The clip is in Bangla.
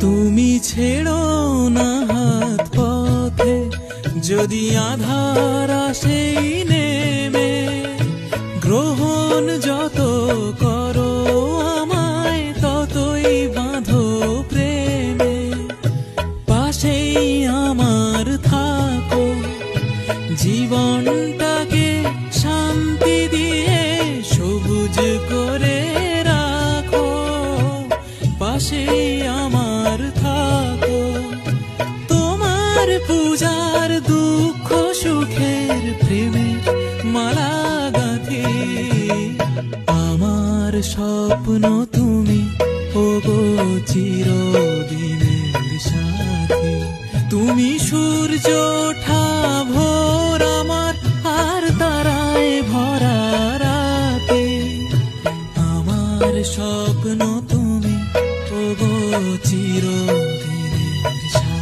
তুমি ছেড়ো না হাত পথে, যদি আধার আসেই নেমে, গ্রহণ যত করো আমায় ততই বাঁধো প্রেমে। পাশেই আমার থাকো, জীবনটাকে শান্তি দিয়ে সবুজ করে রাখো। পাশেই আমার থাকো, তোমার পূজার দুঃখ সুখের প্রেমের মালা গাঁথি। আমার স্বপ্ন তুমি, ওগো চিরদিনের সাথী। তুমি সূর্য ওঠা ভোর আমার, আর তারায় ভরা রাতে। আমার স্বপ্ন তুমি, ওগো চিরদিনের সাথী।